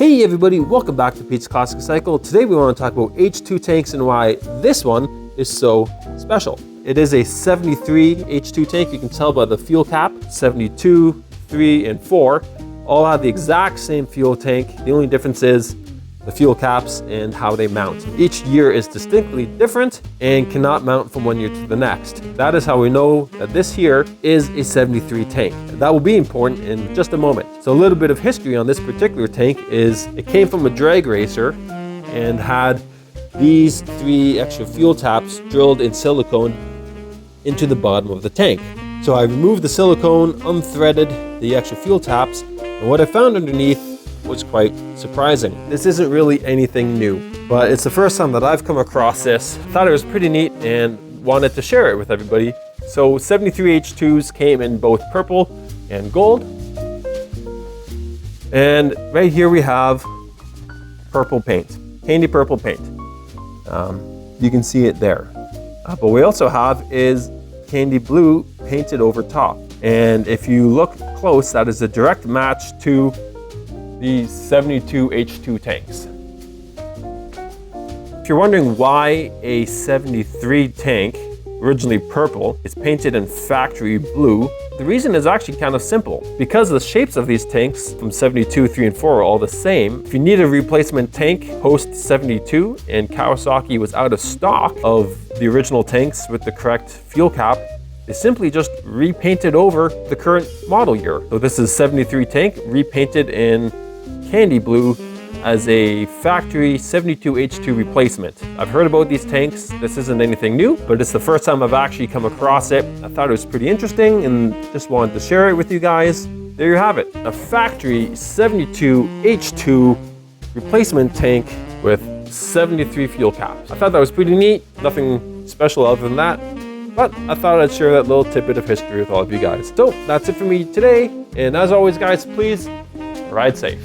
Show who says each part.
Speaker 1: Hey everybody, welcome back to Pete's Classic Cycle. Today we want to talk about H2 tanks and why this one is so special. It is a 73 H2 tank. You can tell by the fuel cap. 72, 3, and 4 all have the exact same fuel tank. The only difference is the fuel caps and how they mount. Each year is distinctly different and cannot mount from one year to the next. That is how we know that this here is a 73 tank. That will be important in just a moment. So a little bit of history on this particular tank is it came from a drag racer and had these 3 extra fuel taps drilled in silicone into the bottom of the tank. So I removed the silicone, unthreaded the extra fuel taps, and what I found underneath was quite surprising. This isn't really anything new, but it's the first time that I've come across this. Thought it was pretty neat and wanted to share it with everybody. So 73 H2s came in both purple and gold. And right here we have purple paint, candy purple paint. You can see it there. But we also have is candy blue painted over top. And if you look close, that is a direct match to the 72 H2 tanks. If you're wondering why a 73 tank, originally purple, is painted in factory blue, the reason is actually kind of simple. Because the shapes of these tanks from 72, 3, and 4 are all the same, if you need a replacement tank post 72 and Kawasaki was out of stock of the original tanks with the correct fuel cap, they simply just repainted over the current model year. So this is 73 tank repainted in candy blue as a factory 72 H2 replacement. I've heard about these tanks. This isn't anything new, but it's the first time I've actually come across it. I thought it was pretty interesting and just wanted to share it with you guys. There you have it. A factory 72 H2 replacement tank with 73 fuel caps. I thought that was pretty neat. Nothing special other than that, but I thought I'd share that little tidbit of history with all of you guys. So that's it for me today. And as always, guys, please ride safe.